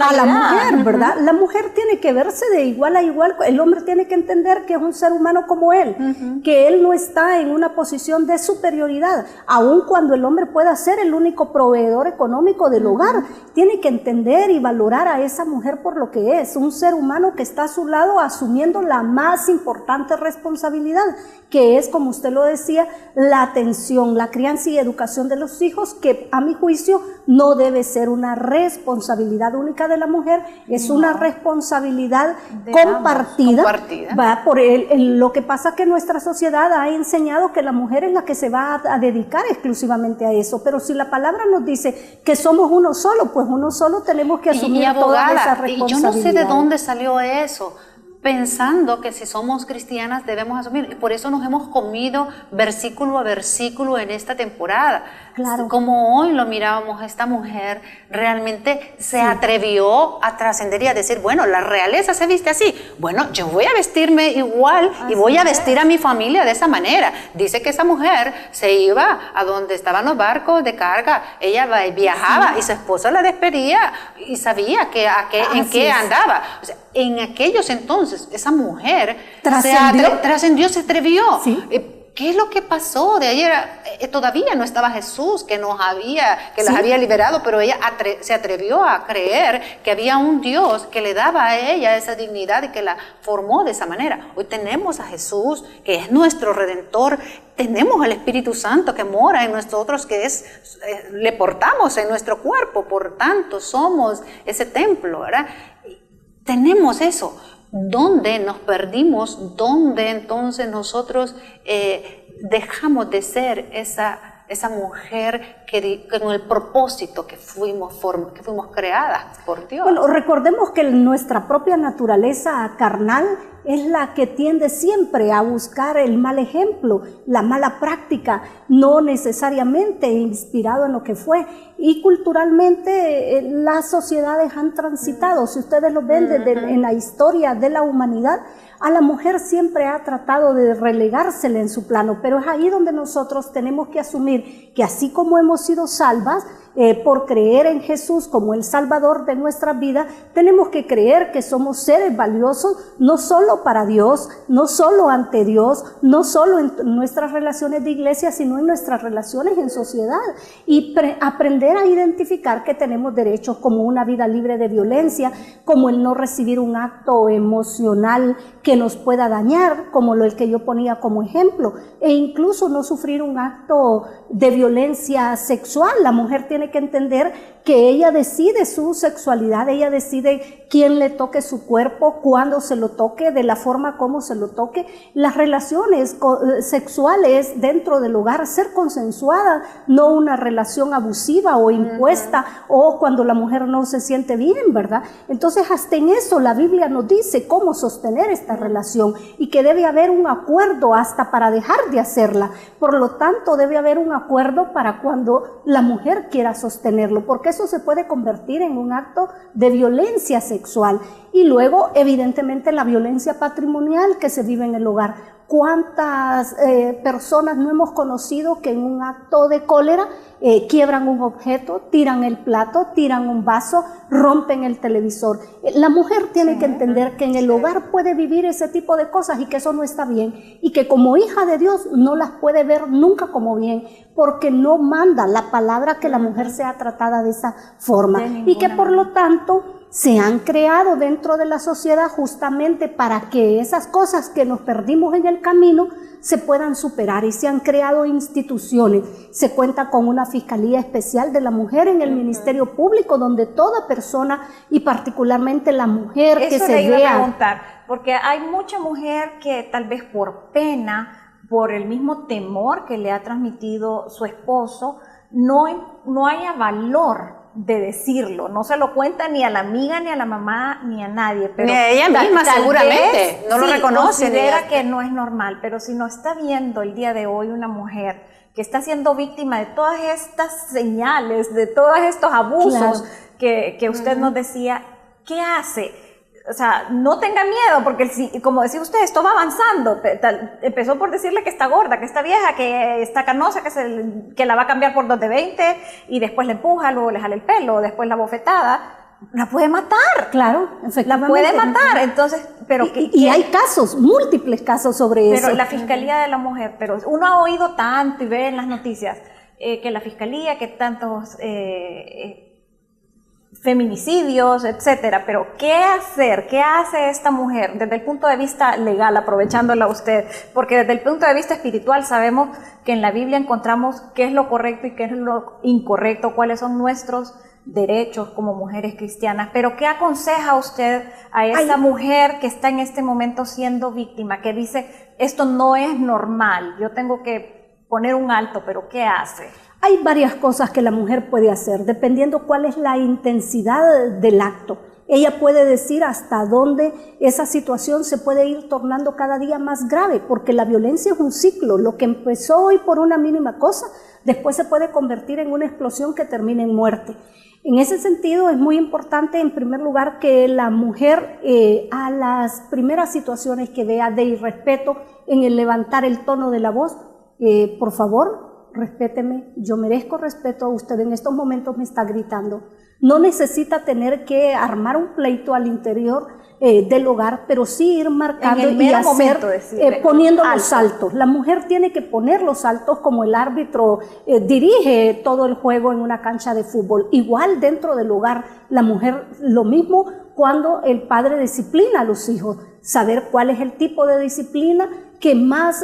a la mujer, ¿verdad? La mujer tiene que verse de igual a igual, el hombre tiene que entender que es un ser humano como él, que él no está en una posición de superioridad, aun cuando el hombre pueda ser el único proveedor económico del hogar, tiene que entender y valorar a esa mujer por lo que es, un ser humano que está a su lado asumiendo la más importante responsabilidad, que es, como usted lo decía, la atención, la crianza y educación de los hijos, que a mi juicio no debe ser una responsabilidad única de la mujer, es una responsabilidad compartida. Va por lo que pasa que nuestra sociedad ha enseñado que la mujer es la que se va a dedicar exclusivamente a eso, pero si la palabra nos dice que somos uno solo, pues uno solo tenemos que asumir todas esas responsabilidades. Y yo no sé de dónde salió eso, pensando que si somos cristianas debemos asumir, y por eso nos hemos comido versículo a versículo en esta temporada. Claro. Como hoy lo mirábamos, esta mujer realmente se atrevió a trascender y a decir, bueno, la realeza se viste así, bueno, yo voy a vestirme igual y voy a vestir a mi familia de esa manera. Dice que esa mujer se iba a donde estaban los barcos de carga, ella viajaba y su esposo la despedía y sabía en qué andaba. O sea, en aquellos entonces, esa mujer trascendió, se atrevió. Sí. ¿Qué es lo que pasó? De ayer todavía no estaba Jesús, que las había liberado, pero ella se atrevió a creer que había un Dios que le daba a ella esa dignidad y que la formó de esa manera. Hoy tenemos a Jesús, que es nuestro Redentor, tenemos al Espíritu Santo que mora en nosotros, que le portamos en nuestro cuerpo, por tanto somos ese templo, ¿verdad? Tenemos eso. ¿Dónde nos perdimos? ¿Dónde entonces nosotros dejamos de ser esa mujer con el propósito que fuimos creadas por Dios? Bueno, recordemos que nuestra propia naturaleza carnal es la que tiende siempre a buscar el mal ejemplo, la mala práctica, no necesariamente inspirado en lo que fue. Y culturalmente las sociedades han transitado, si ustedes lo ven en la historia de la humanidad, a la mujer siempre ha tratado de relegársele en su plano, pero es ahí donde nosotros tenemos que asumir que así como hemos sido salvas, por creer en Jesús como el Salvador de nuestra vida, tenemos que creer que somos seres valiosos, no solo para Dios, no solo ante Dios, no solo en nuestras relaciones de iglesia, sino en nuestras relaciones en sociedad, y aprender a identificar que tenemos derechos como una vida libre de violencia, como el no recibir un acto emocional que nos pueda dañar, como el que yo ponía como ejemplo, e incluso no sufrir un acto de violencia sexual. La mujer tiene que entender que ella decide su sexualidad, ella decide quién le toque su cuerpo, cuándo se lo toque, de la forma como se lo toque. Las relaciones sexuales dentro del hogar, ser consensuada, no una relación abusiva o impuesta, o cuando la mujer no se siente bien, ¿verdad? Entonces hasta en eso la Biblia nos dice cómo sostener esta relación, y que debe haber un acuerdo hasta para dejar de hacerla. Por lo tanto, debe haber un acuerdo para cuando la mujer quiera sostenerlo, porque eso se puede convertir en un acto de violencia sexual. Y luego, evidentemente, la violencia patrimonial que se vive en el hogar. ¿Cuántas personas no hemos conocido que en un acto de cólera quiebran un objeto, tiran el plato, tiran un vaso, rompen el televisor? La mujer tiene que entender que en el hogar puede vivir ese tipo de cosas y que eso no está bien, y que como hija de Dios no las puede ver nunca como bien, porque no manda la palabra que la mujer sea tratada de esa forma, y que por lo tanto, se han creado dentro de la sociedad justamente para que esas cosas que nos perdimos en el camino se puedan superar, y se han creado instituciones. Se cuenta con una Fiscalía Especial de la Mujer en el Ministerio Público, donde toda persona, y particularmente la mujer que se Eso le iba a vea... preguntar, porque hay mucha mujer que tal vez por pena, por el mismo temor que le ha transmitido su esposo, no haya valor de decirlo, no se lo cuenta ni a la amiga, ni a la mamá, ni a nadie. Pero ni a ella misma seguramente, no lo reconoce. Considera que no es normal, pero si no está viendo el día de hoy una mujer que está siendo víctima de todas estas señales, de todos estos abusos, claro, que usted nos decía, ¿qué hace? O sea, no tenga miedo, porque como decía usted, esto va avanzando. Empezó por decirle que está gorda, que está vieja, que está canosa, que la va a cambiar por 2 de 20, y después le empuja, luego le jala el pelo, después la bofetada. La puede matar. Claro, efectivamente. La puede matar, entonces, pero... Y hay casos, múltiples casos sobre eso. Pero la Fiscalía de la Mujer, pero uno ha oído tanto y ve en las noticias que la Fiscalía, que tantos... feminicidios, etcétera, pero ¿qué hacer? ¿Qué hace esta mujer desde el punto de vista legal, aprovechándola usted? Porque desde el punto de vista espiritual sabemos que en la Biblia encontramos qué es lo correcto y qué es lo incorrecto, cuáles son nuestros derechos como mujeres cristianas, pero ¿qué aconseja usted a esa mujer que está en este momento siendo víctima, que dice, esto no es normal, yo tengo que poner un alto, pero ¿qué hace? Hay varias cosas que la mujer puede hacer, dependiendo cuál es la intensidad del acto. Ella puede decir hasta dónde esa situación se puede ir tornando cada día más grave, porque la violencia es un ciclo. Lo que empezó hoy por una mínima cosa, después se puede convertir en una explosión que termine en muerte. En ese sentido es muy importante, en primer lugar, que la mujer a las primeras situaciones que vea de irrespeto en el levantar el tono de la voz, por favor, respéteme, yo merezco respeto, usted en estos momentos me está gritando. No necesita tener que armar un pleito al interior del hogar, pero sí ir marcando y hacer, poniendo los saltos. La mujer tiene que poner los saltos como el árbitro dirige todo el juego en una cancha de fútbol. Igual dentro del hogar, la mujer lo mismo cuando el padre disciplina a los hijos, saber cuál es el tipo de disciplina que más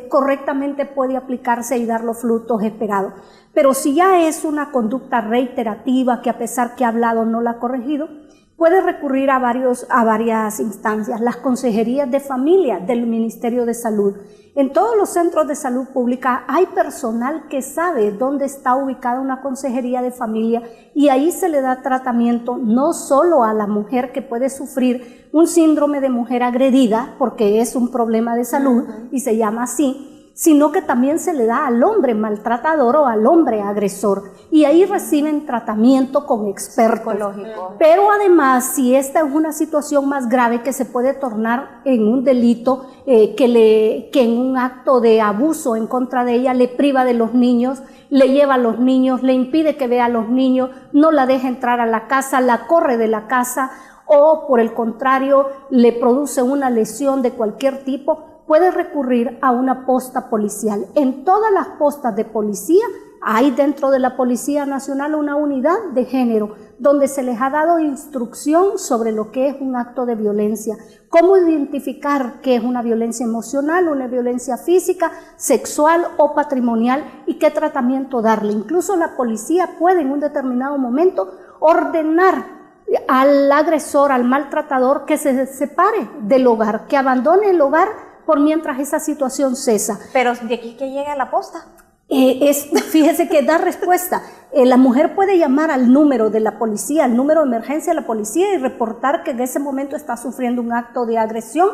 correctamente puede aplicarse y dar los frutos esperados. Pero si ya es una conducta reiterativa que a pesar que ha hablado no la ha corregido, puede recurrir a varias instancias, las consejerías de familia del Ministerio de Salud. En todos los centros de salud pública hay personal que sabe dónde está ubicada una consejería de familia, y ahí se le da tratamiento no solo a la mujer que puede sufrir un síndrome de mujer agredida, porque es un problema de salud y se llama así, sino que también se le da al hombre maltratador o al hombre agresor, y ahí reciben tratamiento con expertos. Pero además, si esta es una situación más grave que se puede tornar en un delito, que en un acto de abuso en contra de ella le priva de los niños, le lleva a los niños, le impide que vea a los niños, no la deja entrar a la casa, la corre de la casa, o por el contrario le produce una lesión de cualquier tipo, puede recurrir a una posta policial. En todas las postas de policía hay dentro de la Policía Nacional una unidad de género donde se les ha dado instrucción sobre lo que es un acto de violencia, cómo identificar qué es una violencia emocional, una violencia física, sexual o patrimonial, y qué tratamiento darle. Incluso la policía puede en un determinado momento ordenar al agresor, al maltratador, que se separe del hogar, que abandone el hogar por mientras esa situación cesa. Pero de aquí que llega a la posta. Fíjese que da respuesta. La mujer puede llamar al número de la policía, al número de emergencia de la policía, y reportar que en ese momento está sufriendo un acto de agresión,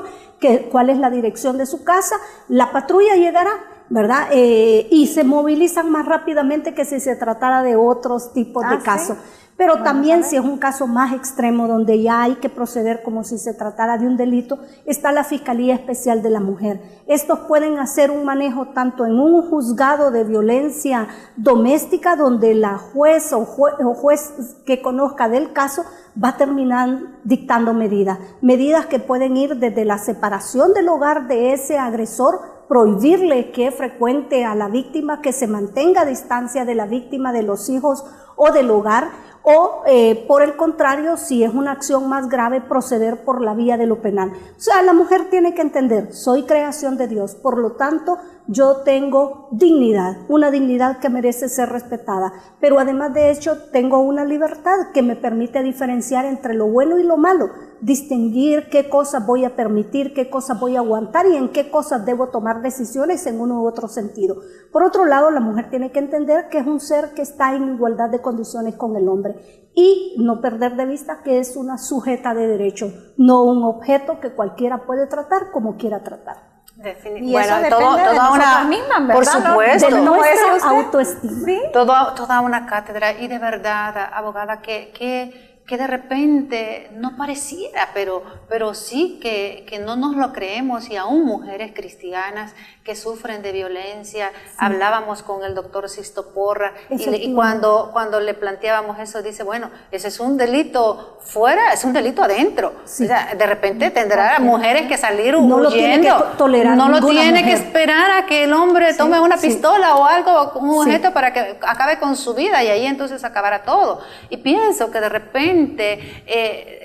cuál es la dirección de su casa. La patrulla llegará, ¿verdad? Y se movilizan más rápidamente que si se tratara de otros tipos de casos. ¿Sí? Pero también si es un caso más extremo donde ya hay que proceder como si se tratara de un delito, está la Fiscalía Especial de la Mujer. Estos pueden hacer un manejo tanto en un juzgado de violencia doméstica, donde la juez o juez que conozca del caso va a terminar dictando medidas que pueden ir desde la separación del hogar de ese agresor, prohibirle que frecuente a la víctima, que se mantenga a distancia de la víctima, de los hijos o del hogar, o por el contrario, si es una acción más grave, proceder por la vía de lo penal. O sea, la mujer tiene que entender, soy creación de Dios, por lo tanto, yo tengo dignidad, una dignidad que merece ser respetada, pero además de hecho tengo una libertad que me permite diferenciar entre lo bueno y lo malo, distinguir qué cosas voy a permitir, qué cosas voy a aguantar y en qué cosas debo tomar decisiones en uno u otro sentido. Por otro lado, la mujer tiene que entender que es un ser que está en igualdad de condiciones con el hombre y no perder de vista que es una sujeta de derecho, no un objeto que cualquiera puede tratar como quiera tratar. Y eso depende de nosotras mismas, ¿verdad? Por supuesto. De nuestra autoestima. ¿Sí? Toda una cátedra, y de verdad, abogada, que de repente no pareciera, pero sí que no nos lo creemos, y aún mujeres cristianas que sufren de violencia. Sí. Hablábamos con el doctor Sisto Porra y cuando le planteábamos eso, dice, bueno, ese es un delito fuera, es un delito adentro. Sí. O sea, de repente tendrá mujeres que salir huyendo. No lo tiene que tolerar. No lo tiene que esperar a que el hombre tome una pistola o algo, un objeto para que acabe con su vida, y ahí entonces acabará todo. Y pienso que de repente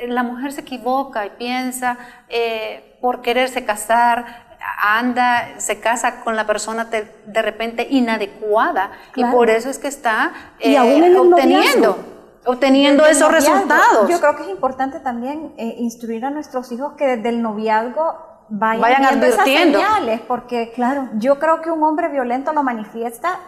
la mujer se equivoca y piensa por quererse casar, se casa con la persona de repente inadecuada, claro. Y por eso es que está obteniendo esos resultados. Yo creo que es importante también instruir a nuestros hijos que desde el noviazgo vayan viendo esas señales, porque claro, yo creo que un hombre violento lo manifiesta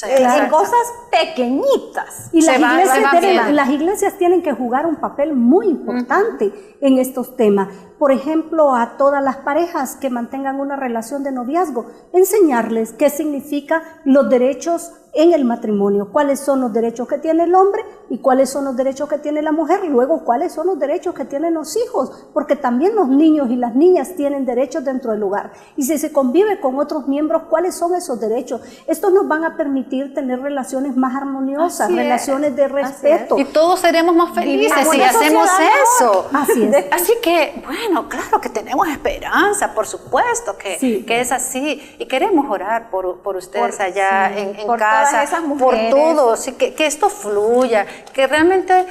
en cosas pequeñitas. Y las iglesias tienen que jugar un papel muy importante en estos temas. Por ejemplo, a todas las parejas que mantengan una relación de noviazgo, enseñarles qué significa los derechos en el matrimonio, cuáles son los derechos que tiene el hombre y cuáles son los derechos que tiene la mujer, y luego cuáles son los derechos que tienen los hijos, porque también los niños y las niñas tienen derechos dentro del hogar. Y si se convive con otros miembros, ¿cuáles son esos derechos? Estos nos van a permitir tener relaciones más armoniosas, relaciones de respeto. Y todos seremos más felices si hacemos eso. Así es. Así que, bueno, claro que tenemos esperanza, por supuesto que es así. Y queremos orar por ustedes allá en casa, por todos, que esto fluya, que realmente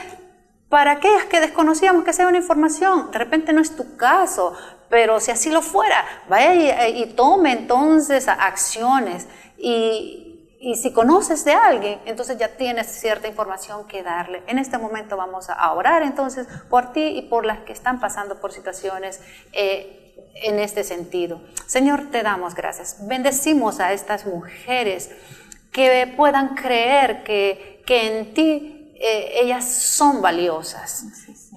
para aquellas que desconocíamos que sea una información, de repente no es tu caso, pero si así lo fuera, vaya y tome entonces acciones, y si conoces de alguien, entonces ya tienes cierta información que darle. En este momento vamos a orar entonces por ti y por las que están pasando por situaciones en este sentido. Señor, te damos gracias. Bendecimos a estas mujeres que puedan creer que en ti ellas son valiosas,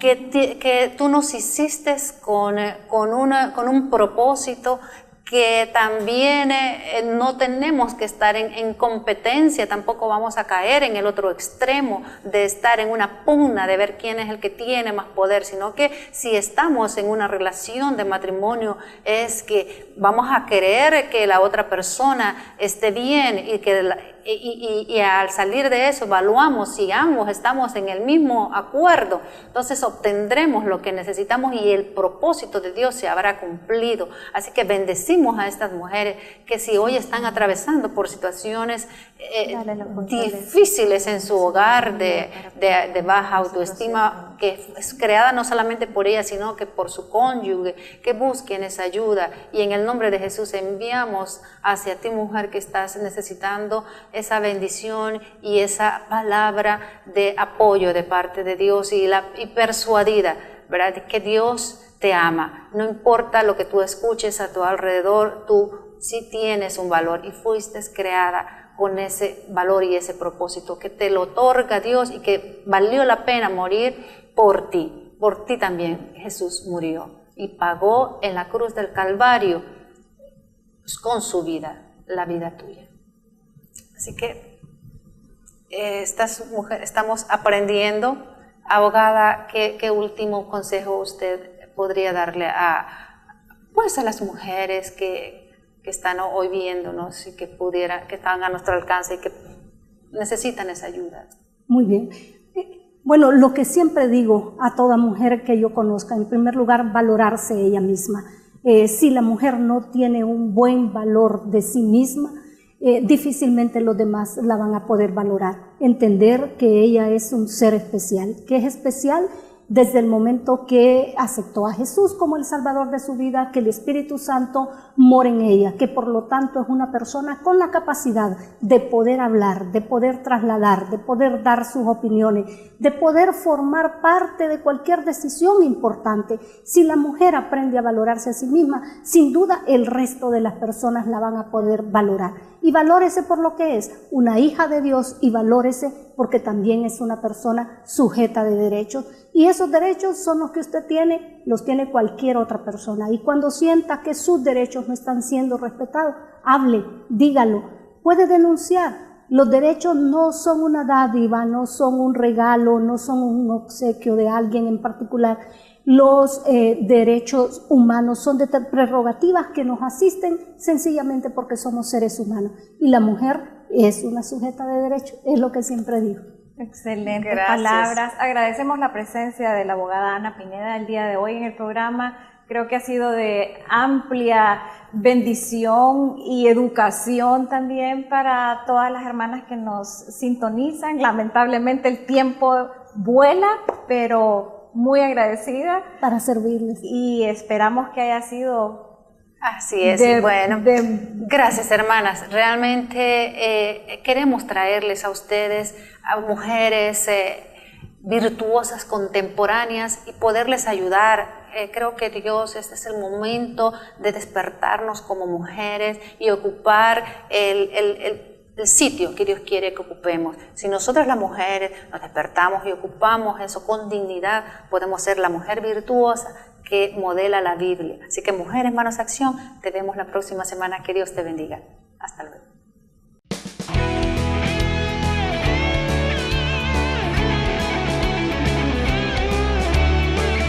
que tú nos hiciste con un propósito, que también no tenemos que estar en competencia, tampoco vamos a caer en el otro extremo de estar en una pugna de ver quién es el que tiene más poder, sino que si estamos en una relación de matrimonio es que vamos a querer que la otra persona esté bien, y al salir de eso evaluamos si ambos estamos en el mismo acuerdo, entonces obtendremos lo que necesitamos y el propósito de Dios se habrá cumplido. Así que bendecimos a estas mujeres que si hoy están atravesando por situaciones difíciles en su hogar, de baja autoestima, que es creada no solamente por ellas, sino que por su cónyuge, que busquen esa ayuda. Y en el nombre de Jesús enviamos hacia ti, mujer, que estás necesitando esa bendición y esa palabra de apoyo de parte de Dios, y persuadida, ¿verdad?, que Dios te ama. No importa lo que tú escuches a tu alrededor, tú sí tienes un valor y fuiste creada con ese valor y ese propósito que te lo otorga Dios, y que valió la pena morir por ti. Por ti también Jesús murió y pagó en la cruz del Calvario con su vida, la vida tuya. Así que estas mujeres estamos aprendiendo. Abogada, ¿qué último consejo usted podría darle a las mujeres que están hoy viéndonos y que están a nuestro alcance y que necesitan esa ayuda? Muy bien. Bueno, lo que siempre digo a toda mujer que yo conozca, en primer lugar, valorarse ella misma. Si la mujer no tiene un buen valor de sí misma, difícilmente los demás la van a poder valorar. Entender que ella es un ser especial, que es especial desde el momento que aceptó a Jesús como el Salvador de su vida, que el Espíritu Santo mora en ella, que por lo tanto es una persona con la capacidad de poder hablar, de poder trasladar, de poder dar sus opiniones, de poder formar parte de cualquier decisión importante. Si la mujer aprende a valorarse a sí misma, sin duda el resto de las personas la van a poder valorar. Y valórese por lo que es, una hija de Dios, y valórese porque también es una persona sujeta de derechos. Y esos derechos son los que usted tiene, los tiene cualquier otra persona. Y cuando sienta que sus derechos no están siendo respetados, hable, dígalo, puede denunciar. Los derechos no son una dádiva, no son un regalo, no son un obsequio de alguien en particular. Los derechos humanos son de prerrogativas que nos asisten sencillamente porque somos seres humanos. Y la mujer es una sujeta de derechos, es lo que siempre digo. Excelentes Gracias. palabras. Agradecemos la presencia de la abogada Ana Pineda el día de hoy en el programa. Creo que ha sido de amplia bendición y educación también para todas las hermanas que nos sintonizan. Lamentablemente el tiempo vuela, pero muy agradecida. Para servirles. Y esperamos que haya sido... Así es, gracias hermanas, realmente queremos traerles a ustedes a mujeres virtuosas, contemporáneas y poderles ayudar. Creo que Dios, este es el momento de despertarnos como mujeres y ocupar el sitio que Dios quiere que ocupemos. Si nosotras las mujeres nos despertamos y ocupamos eso con dignidad, podemos ser la mujer virtuosa que modela la Biblia. Así que mujeres, manos a acción, te vemos la próxima semana. Que Dios te bendiga. Hasta luego.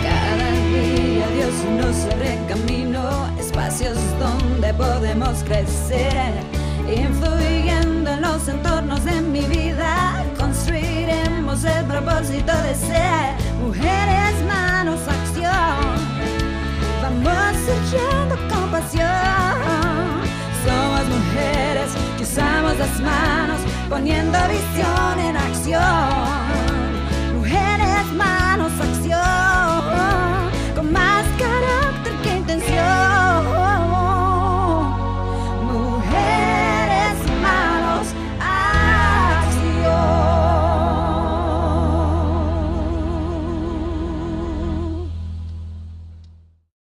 Cada día Dios nos abre camino, espacios donde podemos crecer, influyendo en los entornos de mi vida, construiremos el propósito de ser mujeres, manos, acción. Vamos surgiendo con pasión. Somos mujeres que usamos las manos, poniendo visión en acción.